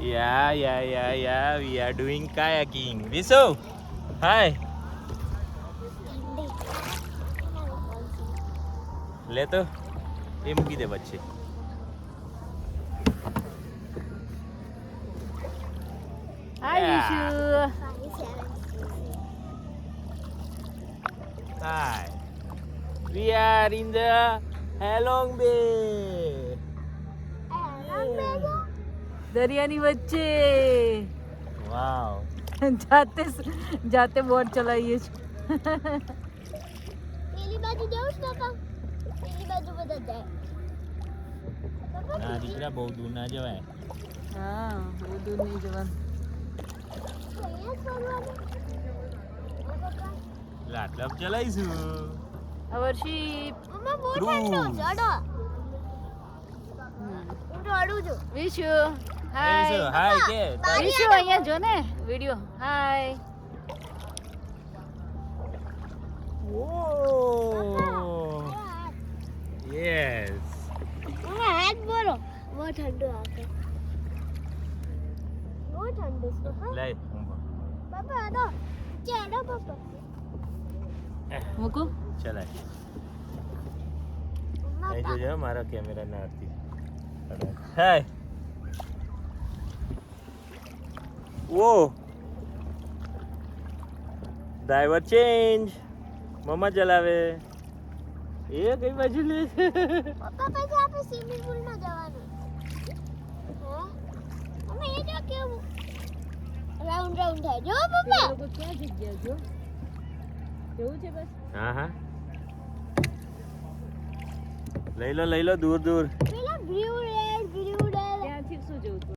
Yeah. We are doing kayaking. Visu, hi. લે તો એ મૂકી દે વચ્ચે. Hi, Vishu. Hi. We are in the Halong Bay. દરિયાની વચ્ચે Wow. જાતે બોટ ચલાવીએ છીએ. પેલી બાજુ જવું છે પાપા? પેલી બાજુ બધા જાય. ના દીકરા બહુ દૂર ના જવાય. હા, બહુ દૂર નહીં જવાનું. અહીંયા ફરવાનું. લાટલાપ ચલાવીશું. Our sheep. મમ્મા બહુ ઠંડો છે અડો. હું તો અડું છું. Vishu. Visu, Hi. hi કે Vishu અહીંયા જો ને વિડિયો. Hi. Oh. Yes. મમ્મા હાથ બોલો. બહુ ઠંડો આવે. બહુ ઠંડો છે હા. લઈ પાપા અડો. ચાલો પાપા. મૂકું? ચલાય. મમ્મા અહીં જોજો મારા કેમેરા ના આરતી. હાય. ઓ ડ્રાઈવર ચેન્જ. મમ્મા ચલાવે. એ કઈ બાજુ લે છે? પપ્પા પછી આપણે સ્વિમિંગ પૂલ માં જવાનું. હા? મમ્મા એ જો કેવું રાઉન્ડ થાય જો પપ્પા. એ લોકો ક્યાં જગ્યા જો? કેવું છે બસ? હા. લઈ લો દૂર. પેલા બ્લુ રેડ ત્યાંથી શું જોવું?